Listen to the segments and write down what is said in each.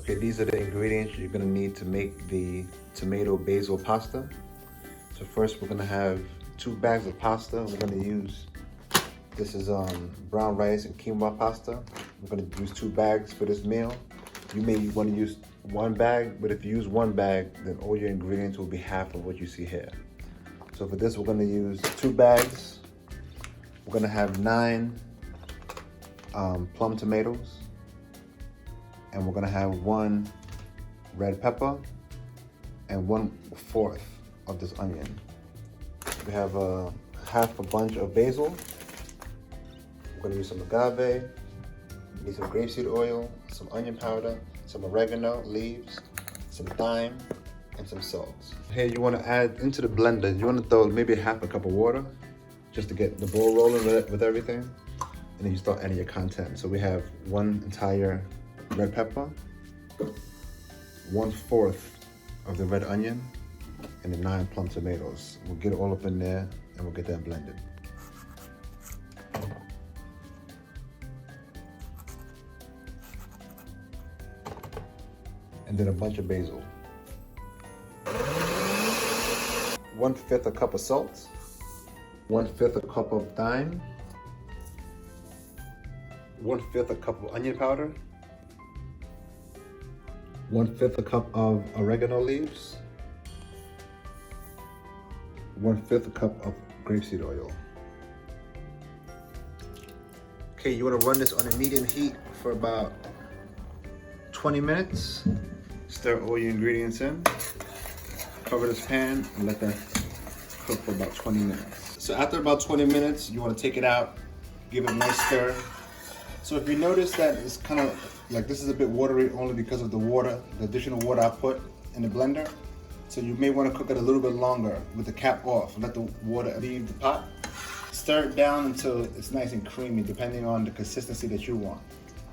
Okay, these are the ingredients you're gonna need to make the tomato basil pasta. So first we're gonna have 2 bags of pasta. We're gonna use, this is brown rice and quinoa pasta. We're gonna use 2 bags for this meal. You may wanna use 1 bag, but if you use 1 bag, then all your ingredients will be half of what you see here. So for this, we're gonna use 2 bags. We're gonna have 9 plum tomatoes. And we're gonna have 1 red pepper and 1/4 of this onion. We have half a bunch of basil. We're gonna use some agave, we need some grapeseed oil, some onion powder, some oregano leaves, some thyme, and some salt. Here you wanna add into the blender, you wanna throw maybe half a cup of water just to get the bowl rolling with everything. And then you start adding your content. So we have 1 entire red pepper, 1/4 of the red onion, and the 9 plum tomatoes. We'll get it all up in there and we'll get that blended. And then a bunch of basil. 1/5 a cup of salt, 1/5 a cup of thyme, 1/5 a cup of onion powder, 1/5 a cup of oregano leaves, 1/5 a cup of grapeseed oil. Okay, you want to run this on a medium heat for about 20 minutes. Stir all your ingredients in. Cover this pan and let that cook for about 20 minutes. So after about 20 minutes, you want to take it out, give it a nice stir. So if you notice that it's kind of like this is a bit watery only because of the water, the additional water I put in the blender. So you may want to cook it a little bit longer with the cap off. Let the water leave the pot. Stir it down until it's nice and creamy depending on the consistency that you want.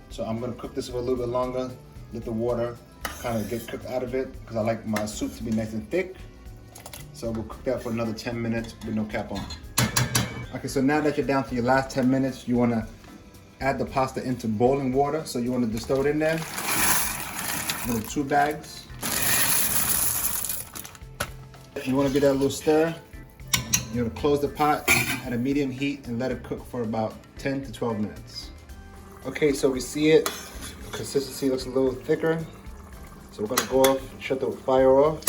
So I'm going to cook this for a little bit longer. Let the water kind of get cooked out of it because I like my soup to be nice and thick. So we'll cook that for another 10 minutes with no cap on. Okay, so now that you're down to your last 10 minutes, you want to add the pasta into boiling water. So you want to just throw it in there. Little 2 bags. You want to give that a little stir. You want to close the pot at a medium heat and let it cook for about 10 to 12 minutes. Okay, so we see it. Consistency looks a little thicker. So we're going to go off, shut the fire off.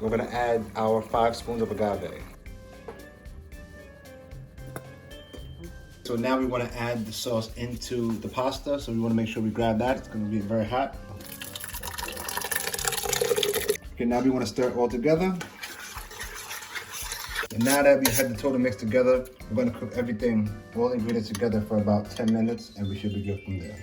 We're going to add our 5 spoons of agave. So now we want to add the sauce into the pasta. So we want to make sure we grab that. It's going to be very hot. Okay, now we want to stir it all together. And now that we have the total mix together, we're going to cook everything, all the ingredients together for about 10 minutes and we should be good from there.